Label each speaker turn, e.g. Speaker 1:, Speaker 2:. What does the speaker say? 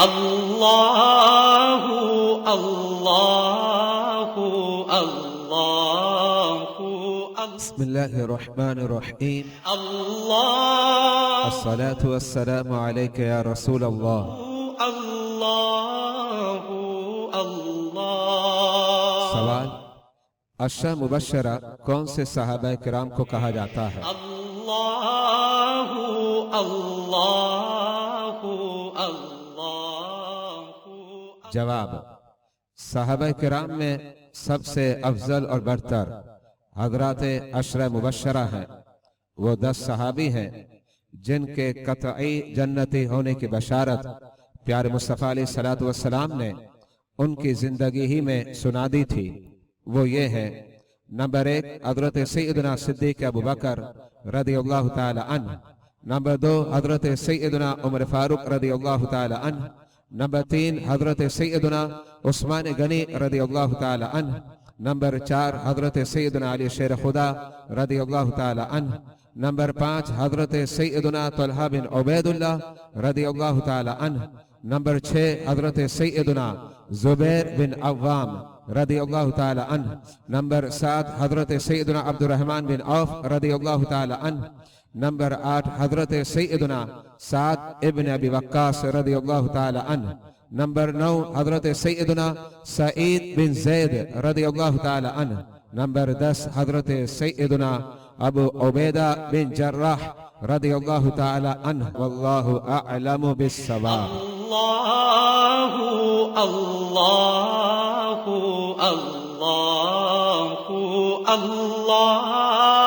Speaker 1: اللہ اللہ اللہ
Speaker 2: بسم اللہ الرحمن الرحیم
Speaker 1: اللہ
Speaker 2: الصلاة والسلام علیک یا رسول اللہ۔
Speaker 1: اللہ اللہ
Speaker 2: سوال: عشرہ مبشرہ کون سے صحابہ کرام کو کہا جاتا ہے؟
Speaker 1: اللہ اللہ اللہ
Speaker 2: جواب: صحابہ کرام میں سب سے افضل اور برتر حضرات عشرہ مبشرہ ہیں۔ وہ 10 صحابی ہیں جن کے قطعی جنتی ہونے کی بشارت پیارے مصطفیٰ علیہ السلام نے ان کی زندگی ہی میں سنا دی تھی۔ وہ یہ ہیں: نمبر 1 حضرت سیدنا صدیق ابوبکر رضی اللہ تعالی عنہ، نمبر 2 حضرت سیدنا عمر فاروق رضی اللہ تعالی عنہ، نمبر 3 حضرت سیدنا عثمان غنی رضی اللہ تعالی عنہ، نمبر 4 حضرت سیدنا علی شیر خدا رضی اللہ تعالی عنہ، نمبر 5 حضرت سیدنا طلحہ بن عبید اللہ رضی اللہ تعالی عنہ، نمبر 6 حضرت سیدنا زبیر بن عوام رضی اللہ تعالی عنہ، نمبر 7 حضرت سیدنا عبد الرحمن بن عوف رضی اللہ تعالی عنہ، نمبر 8 حضرت سیدنا سعد ابن ابی وقاص رضی اللہ تعالی عنہ، نمبر 9 حضرت سیدنا سعید بن زید رضی اللہ تعالی عنہ، نمبر 10 حضرت سیدنا ابو عبیدہ بن جراح رضی اللہ تعالی عنہ، واللہ اعلم بالصواب۔
Speaker 1: اللہ اللہ اللہ اللہ